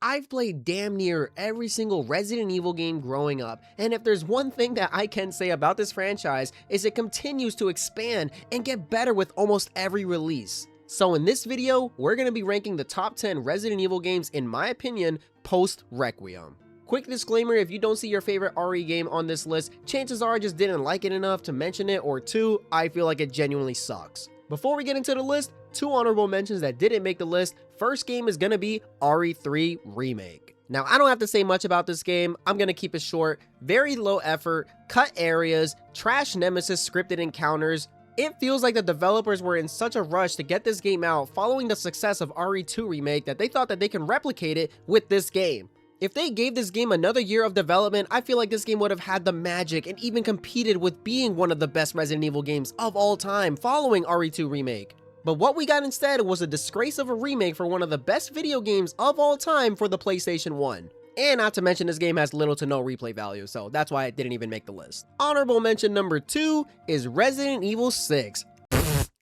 I've played damn near every single Resident Evil game growing up, and if there's one thing that I can say about this franchise is it continues to expand and get better with almost every release. So in this video, we're going to be ranking the top 10 Resident Evil games in my opinion post Requiem. Quick disclaimer, if you don't see your favorite RE game on this list, chances are I just didn't like it enough to mention it, or two, I feel like it genuinely sucks. Before we get into the list, two honorable mentions that didn't make the list. First game is gonna be RE3 Remake. Now, I don't have to say much about this game. I'm gonna keep it short. Very low effort, cut areas, trash nemesis scripted encounters. It feels like the developers were in such a rush to get this game out following the success of RE2 Remake that they thought that they can replicate it with this game. If they gave this game another year of development, I feel like this game would have had the magic and even competed with being one of the best Resident Evil games of all time following RE2 Remake. But what we got instead was a disgrace of a remake for one of the best video games of all time for the PlayStation 1. And not to mention, this game has little to no replay value, so that's why it didn't even make the list. Honorable mention number 2 is Resident Evil 6.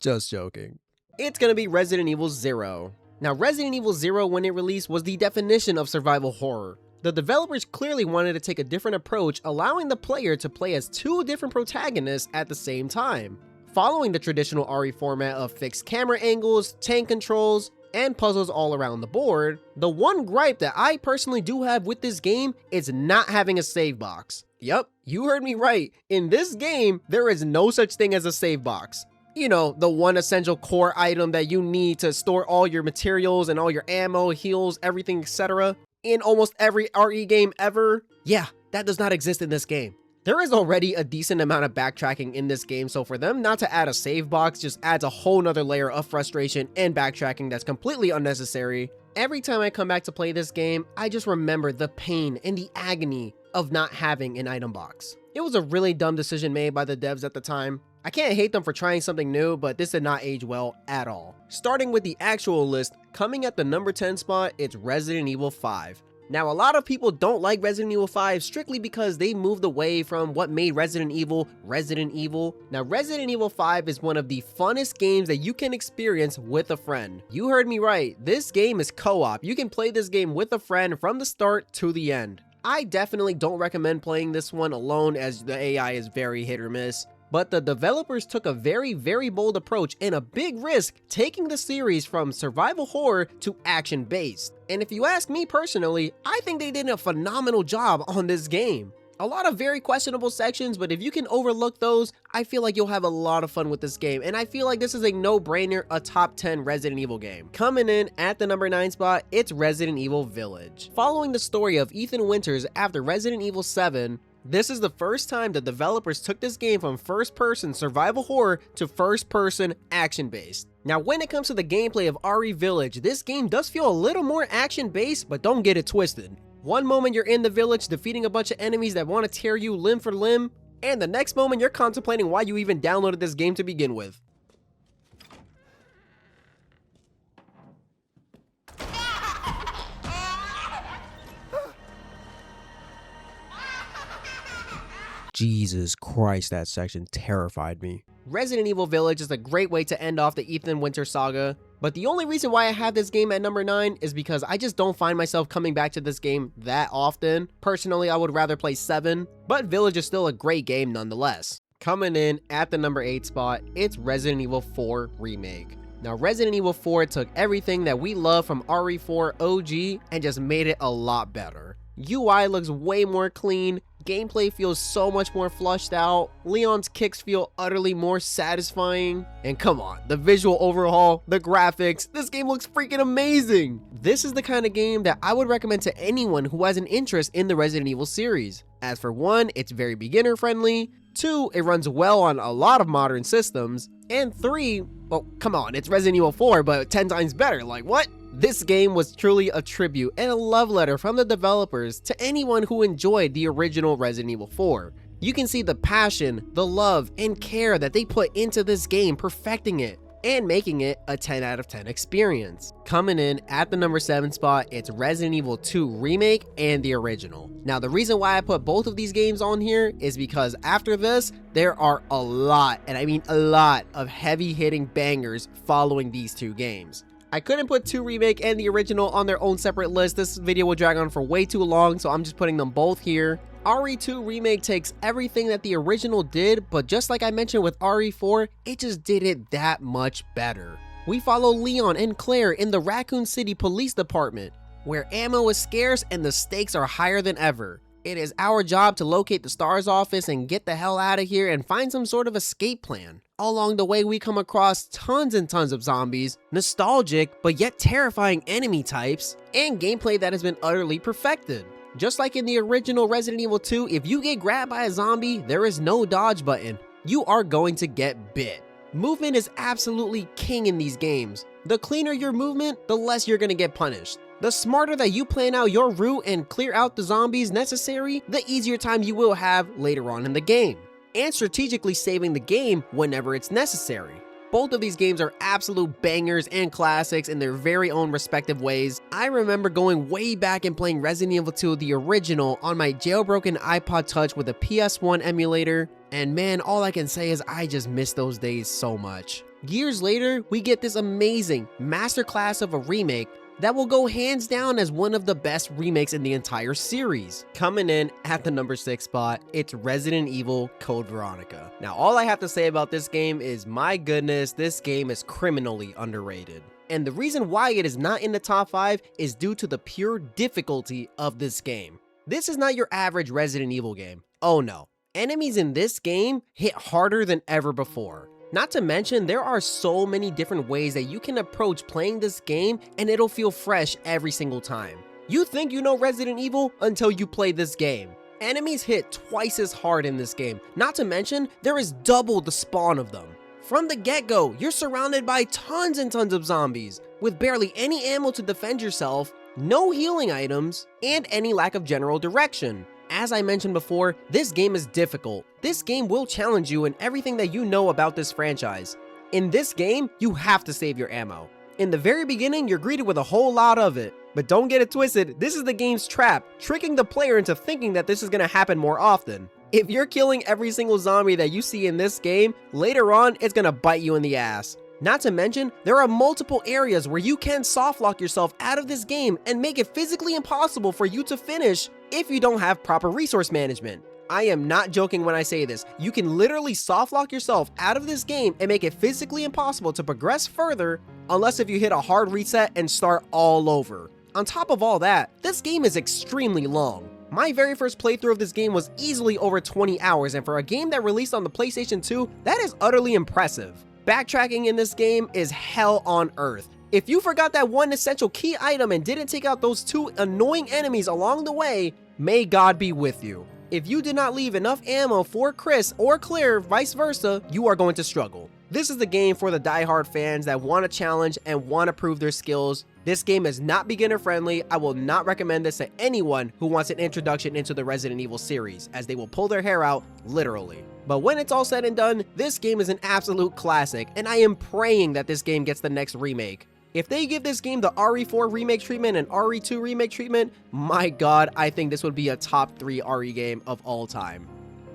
Just joking. It's gonna be Resident Evil 0. Now, Resident Evil 0, when it released, was the definition of survival horror. The developers clearly wanted to take a different approach, allowing the player to play as two different protagonists at the same time. Following the traditional RE format of fixed camera angles, tank controls, and puzzles all around the board, the one gripe that I personally do have with this game is not having a save box. Yup, you heard me right. In this game, there is no such thing as a save box. You know, the one essential core item that you need to store all your materials and all your ammo, heals, everything, etc. in almost every RE game ever. Yeah, that does not exist in this game. There is already a decent amount of backtracking in this game, so for them not to add a save box just adds a whole nother layer of frustration and backtracking that's completely unnecessary. Every time I come back to play this game, I just remember the pain and the agony of not having an item box. It was a really dumb decision made by the devs at the time. I can't hate them for trying something new, but this did not age well at all. Starting with the actual list, coming at the number 10 spot, it's Resident Evil 5. Now, a lot of people don't like Resident Evil 5 strictly because they moved away from what made Resident Evil, Resident Evil. Now, Resident Evil 5 is one of the funnest games that you can experience with a friend. You heard me right, this game is co-op. You can play this game with a friend from the start to the end. I definitely don't recommend playing this one alone as the AI is very hit or miss. But the developers took a very bold approach and a big risk taking the series from survival horror to action based. And if you ask me personally, I think they did a phenomenal job on this game. A lot of very questionable sections, but if you can overlook those, I feel like you'll have a lot of fun with this game. And I feel like this is a no-brainer, a top 10 Resident Evil game. Coming in at the number 9 spot, it's Resident Evil Village. Following the story of Ethan Winters after Resident Evil 7, this is the first time the developers took this game from first-person survival horror to first-person action-based. Now, when it comes to the gameplay of RE Village, this game does feel a little more action-based, but don't get it twisted. One moment you're in the village defeating a bunch of enemies that want to tear you limb for limb, and the next moment you're contemplating why you even downloaded this game to begin with. Jesus Christ, that section terrified me. Resident Evil Village is a great way to end off the Ethan Winters saga, but the only reason why I have this game at number 9 is because I just don't find myself coming back to this game that often. Personally, I would rather play 7, but Village is still a great game nonetheless. Coming in at the number 8 spot, it's Resident Evil 4 Remake. Now, Resident Evil 4 took everything that we love from RE4 OG and just made it a lot better. UI looks way more clean, gameplay feels so much more flushed out, Leon's kicks feel utterly more satisfying, and come on, the visual overhaul, the graphics, this game looks freaking amazing! This is the kind of game that I would recommend to anyone who has an interest in the Resident Evil series. As for 1, it's very beginner friendly, 2, it runs well on a lot of modern systems, and 3, well, come on, it's Resident Evil 4, but 10 times better, like what? This game was truly a tribute and a love letter from the developers to anyone who enjoyed the original Resident Evil 4. You can see the passion, the love, and care that they put into this game, perfecting it and making it a 10 out of 10 experience. Coming in at the number 7 spot, it's Resident Evil 2 Remake and the original. Now, the reason why I put both of these games on here is because after this, there are a lot, and I mean a lot, of heavy hitting bangers following these two games. I couldn't put 2 Remake and the original on their own separate list. This video will drag on for way too long, so I'm just putting them both here. RE2 Remake takes everything that the original did, but just like I mentioned with RE4, it just did it that much better. We follow Leon and Claire in the Raccoon City Police Department, where ammo is scarce and the stakes are higher than ever. It is our job to locate the STAR's office and get the hell out of here and find some sort of escape plan. Along the way, we come across tons and tons of zombies, nostalgic but yet terrifying enemy types, and gameplay that has been utterly perfected. Just like in the original Resident Evil 2, if you get grabbed by a zombie, there is no dodge button. You are going to get bit. Movement is absolutely king in these games. The cleaner your movement, the less you're gonna get punished. The smarter that you plan out your route and clear out the zombies necessary, the easier time you will have later on in the game, and strategically saving the game whenever it's necessary. Both of these games are absolute bangers and classics in their very own respective ways. I remember going way back and playing Resident Evil 2, the original, on my jailbroken iPod Touch with a PS1 emulator, and man, all I can say is I just miss those days so much. Years later, we get this amazing masterclass of a remake that will go hands down as one of the best remakes in the entire series. Coming in at the number 6 spot, it's Resident Evil Code Veronica. Now, all I have to say about this game is, my goodness, this game is criminally underrated. And the reason why it is not in the top 5 is due to the pure difficulty of this game. This is not your average Resident Evil game. Oh no. Enemies in this game hit harder than ever before. Not to mention, there are so many different ways that you can approach playing this game and it'll feel fresh every single time. You think you know Resident Evil until you play this game. Enemies hit twice as hard in this game. Not to mention, there is double the spawn of them. From the get-go, you're surrounded by tons and tons of zombies, with barely any ammo to defend yourself, no healing items, and any lack of general direction. As I mentioned before, this game is difficult. This game will challenge you in everything that you know about this franchise. In this game, you have to save your ammo. In the very beginning, you're greeted with a whole lot of it. But don't get it twisted, this is the game's trap, tricking the player into thinking that this is going to happen more often. If you're killing every single zombie that you see in this game, later on, it's going to bite you in the ass. Not to mention, there are multiple areas where you can softlock yourself out of this game and make it physically impossible for you to finish if you don't have proper resource management. I am not joking when I say this. You can literally softlock yourself out of this game and make it physically impossible to progress further unless if you hit a hard reset and start all over. On top of all that, this game is extremely long. My very first playthrough of this game was easily over 20 hours, and for a game that released on the PlayStation 2, that is utterly impressive. Backtracking in this game is hell on earth. If you forgot that one essential key item and didn't take out those 2 annoying enemies along the way, may God be with you. If you did not leave enough ammo for Chris or Claire, vice versa, you are going to struggle. This is the game for the die-hard fans that want a challenge and want to prove their skills. This game is not beginner friendly. I will not recommend this to anyone who wants an introduction into the Resident Evil series, as they will pull their hair out, literally. But when it's all said and done, this game is an absolute classic, and I am praying that this game gets the next remake. If they give this game the RE4 remake treatment and RE2 remake treatment, my god, I think this would be a top 3 RE game of all time.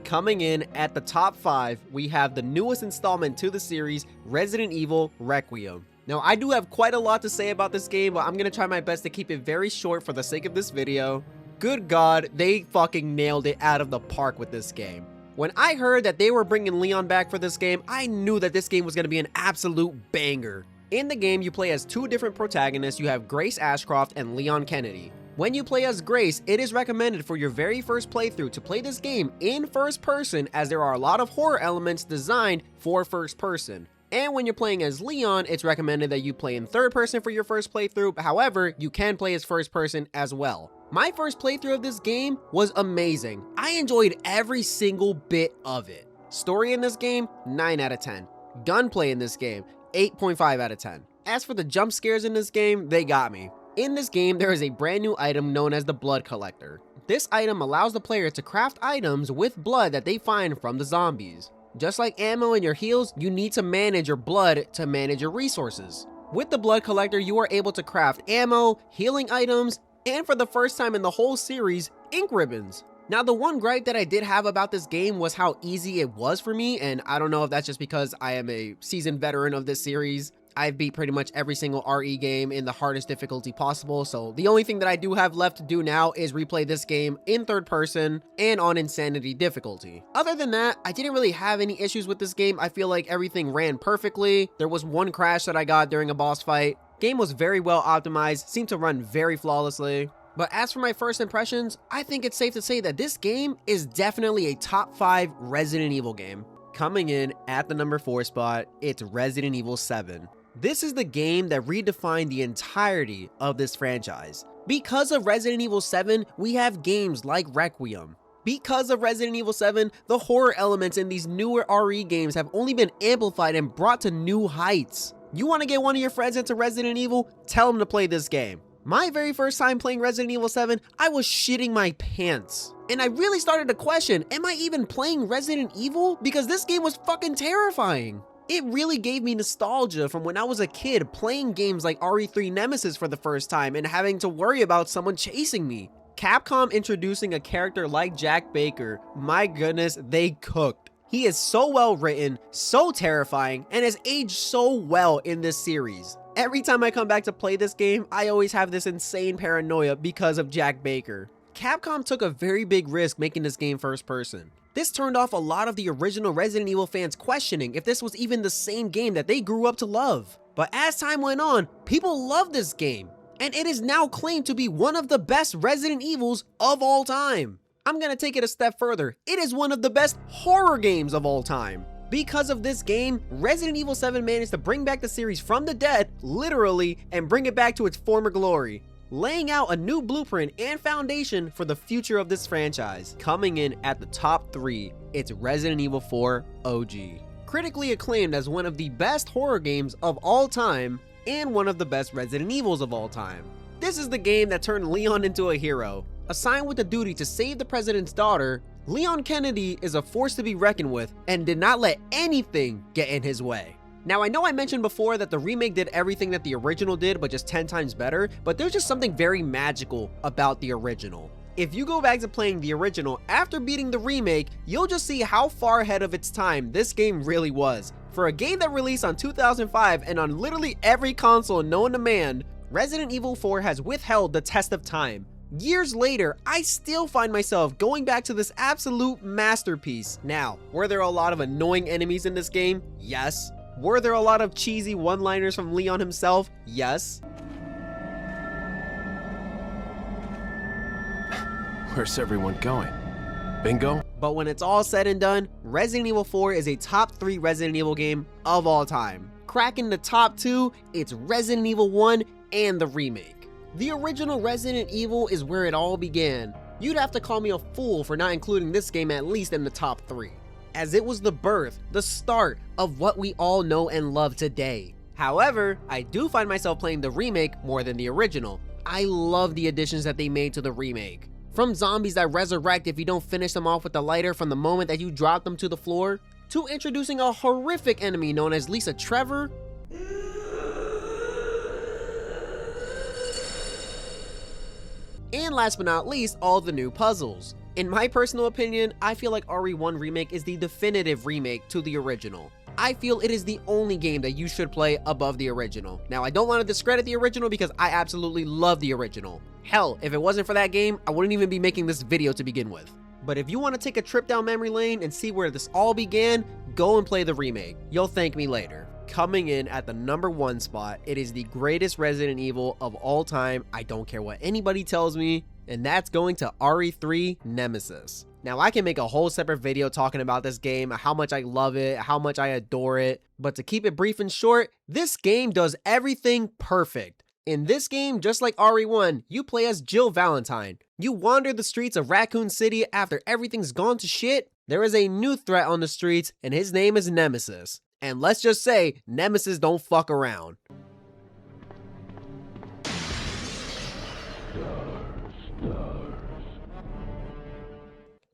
Coming in at the top 5, we have the newest installment to the series, Resident Evil Requiem. Now, I do have quite a lot to say about this game, but I'm gonna try my best to keep it very short for the sake of this video. Good god, they fucking nailed it out of the park with this game. When I heard that they were bringing Leon back for this game, I knew that this game was gonna be an absolute banger. In the game, you play as 2 different protagonists. You have Grace Ashcroft and Leon Kennedy. When you play as Grace, it is recommended for your very first playthrough to play this game in first person, as there are a lot of horror elements designed for first person. And when you're playing as Leon, it's recommended that you play in third person for your first playthrough. However, you can play as first person as well. My first playthrough of this game was amazing. I enjoyed every single bit of it. Story in this game, 9 out of 10. Gunplay in this game, 8.5 out of 10. As for the jump scares in this game, they got me. In this game, there is a brand new item known as the Blood Collector. This item allows the player to craft items with blood that they find from the zombies. Just like ammo in your heals, you need to manage your blood to manage your resources. With the Blood Collector, you are able to craft ammo, healing items, and for the first time in the whole series, ink ribbons. Now, the one gripe that I did have about this game was how easy it was for me, and I don't know if that's just because I am a seasoned veteran of this series. I've beat pretty much every single RE game in the hardest difficulty possible, so the only thing that I do have left to do now is replay this game in third person and on insanity difficulty. Other than that, I didn't really have any issues with this game. I feel like everything ran perfectly. There was one crash that I got during a boss fight. Game was very well optimized, seemed to run very flawlessly. But as for my first impressions, I think it's safe to say that this game is definitely a top 5 Resident Evil game. Coming in at the number 4 spot, it's Resident Evil 7. This is the game that redefined the entirety of this franchise. Because of Resident Evil 7, we have games like Requiem. Because of Resident Evil 7, the horror elements in these newer RE games have only been amplified and brought to new heights. You want to get one of your friends into Resident Evil? Tell them to play this game. My very first time playing Resident Evil 7, I was shitting my pants. And I really started to question, am I even playing Resident Evil? Because this game was fucking terrifying. It really gave me nostalgia from when I was a kid playing games like RE3 Nemesis for the first time and having to worry about someone chasing me. Capcom introducing a character like Jack Baker, my goodness, they cooked. He is so well written, so terrifying, and has aged so well in this series. Every time I come back to play this game, I always have this insane paranoia because of Jack Baker. Capcom took a very big risk making this game first person. This turned off a lot of the original Resident Evil fans questioning if this was even the same game that they grew up to love. But as time went on, people loved this game, and it is now claimed to be one of the best Resident Evils of all time. I'm gonna take it a step further. It is one of the best horror games of all time. Because of this game, Resident Evil 7 managed to bring back the series from the dead, literally, and bring it back to its former glory, laying out a new blueprint and foundation for the future of this franchise. Coming in at the top 3, it's Resident Evil 4 OG. Critically acclaimed as one of the best horror games of all time, and one of the best Resident Evils of all time. This is the game that turned Leon into a hero. Assigned with the duty to save the president's daughter, Leon Kennedy is a force to be reckoned with and did not let anything get in his way. Now, I know I mentioned before that the remake did everything that the original did, but just 10 times better, but there's just something very magical about the original. If you go back to playing the original after beating the remake, you'll just see how far ahead of its time this game really was. For a game that released on 2005 and on literally every console known to man, Resident Evil 4 has withheld the test of time. Years later, I still find myself going back to this absolute masterpiece. Now, were there a lot of annoying enemies in this game? Yes. Were there a lot of cheesy one-liners from Leon himself? Yes. Where's everyone going? Bingo? But when it's all said and done, Resident Evil 4 is a top 3 Resident Evil game of all time. Cracking the top 2, it's Resident Evil 1 and the remake. The original Resident Evil is where it all began. You'd have to call me a fool for not including this game at least in the top 3, as it was the birth, the start of what we all know and love today. However, I do find myself playing the remake more than the original. I love the additions that they made to the remake. From zombies that resurrect if you don't finish them off with the lighter from the moment that you drop them to the floor, to introducing a horrific enemy known as Lisa Trevor, and last but not least, all the new puzzles. In my personal opinion, I feel like RE1 Remake is the definitive remake to the original. I feel it is the only game that you should play above the original. Now, I don't want to discredit the original because I absolutely love the original. Hell, if it wasn't for that game, I wouldn't even be making this video to begin with. But if you want to take a trip down memory lane and see where this all began, go and play the remake. You'll thank me later. Coming in at the number 1 spot, it is the greatest Resident Evil of all time. I don't care what anybody tells me, and that's going to RE3 Nemesis. Now, I can make a whole separate video talking about this game, how much I love it, how much I adore it, but to keep it brief and short, this game does everything perfect. In this game, just like RE1, you play as Jill Valentine. You wander the streets of Raccoon City after everything's gone to shit. There is a new threat on the streets, and his name is Nemesis. And let's just say, Nemesis don't fuck around.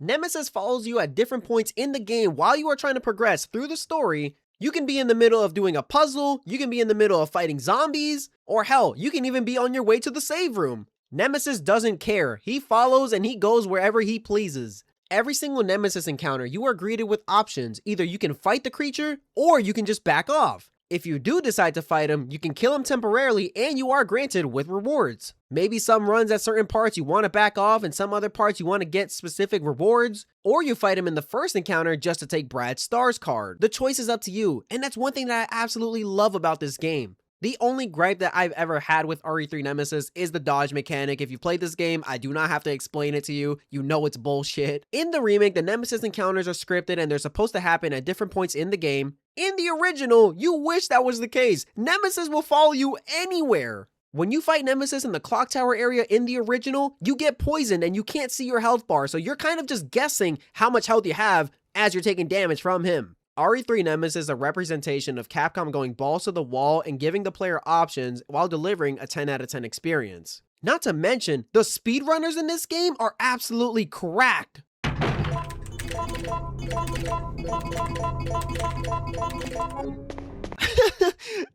Nemesis follows you at different points in the game while you are trying to progress through the story. You can be in the middle of doing a puzzle, you can be in the middle of fighting zombies, or hell, you can even be on your way to the save room. Nemesis doesn't care. He follows and he goes wherever he pleases. Every single Nemesis encounter, you are greeted with options. Either you can fight the creature, or you can just back off. If you do decide to fight him, you can kill him temporarily and you are granted with rewards. Maybe some runs at certain parts you want to back off and some other parts you want to get specific rewards, or you fight him in the first encounter just to take Brad's Stars card. The choice is up to you, and that's one thing that I absolutely love about this game. The only gripe that I've ever had with RE3 Nemesis is the dodge mechanic. If you played this game, I do not have to explain it to you. You know it's bullshit. In the remake, the Nemesis encounters are scripted and they're supposed to happen at different points in the game. In the original, you wish that was the case. Nemesis will follow you anywhere. When you fight Nemesis in the clock tower area in the original, you get poisoned and you can't see your health bar, so you're kind of just guessing how much health you have as you're taking damage from him. RE3 Nemesis is a representation of Capcom going balls to the wall and giving the player options while delivering a 10 out of 10 experience. Not to mention, the speedrunners in this game are absolutely cracked.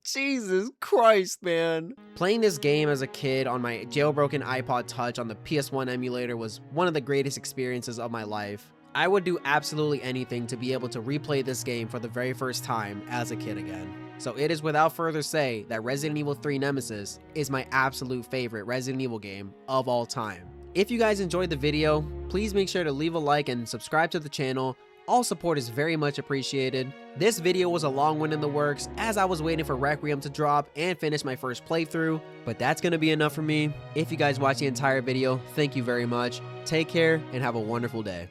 Jesus Christ, man. Playing this game as a kid on my jailbroken iPod Touch on the PS1 emulator was one of the greatest experiences of my life. I would do absolutely anything to be able to replay this game for the very first time as a kid again. So it is without further say that Resident Evil 3 Nemesis is my absolute favorite Resident Evil game of all time. If you guys enjoyed the video, please make sure to leave a like and subscribe to the channel. All support is very much appreciated. This video was a long one in the works as I was waiting for Requiem to drop and finish my first playthrough, but that's gonna be enough for me. If you guys watched the entire video, thank you very much. Take care and have a wonderful day.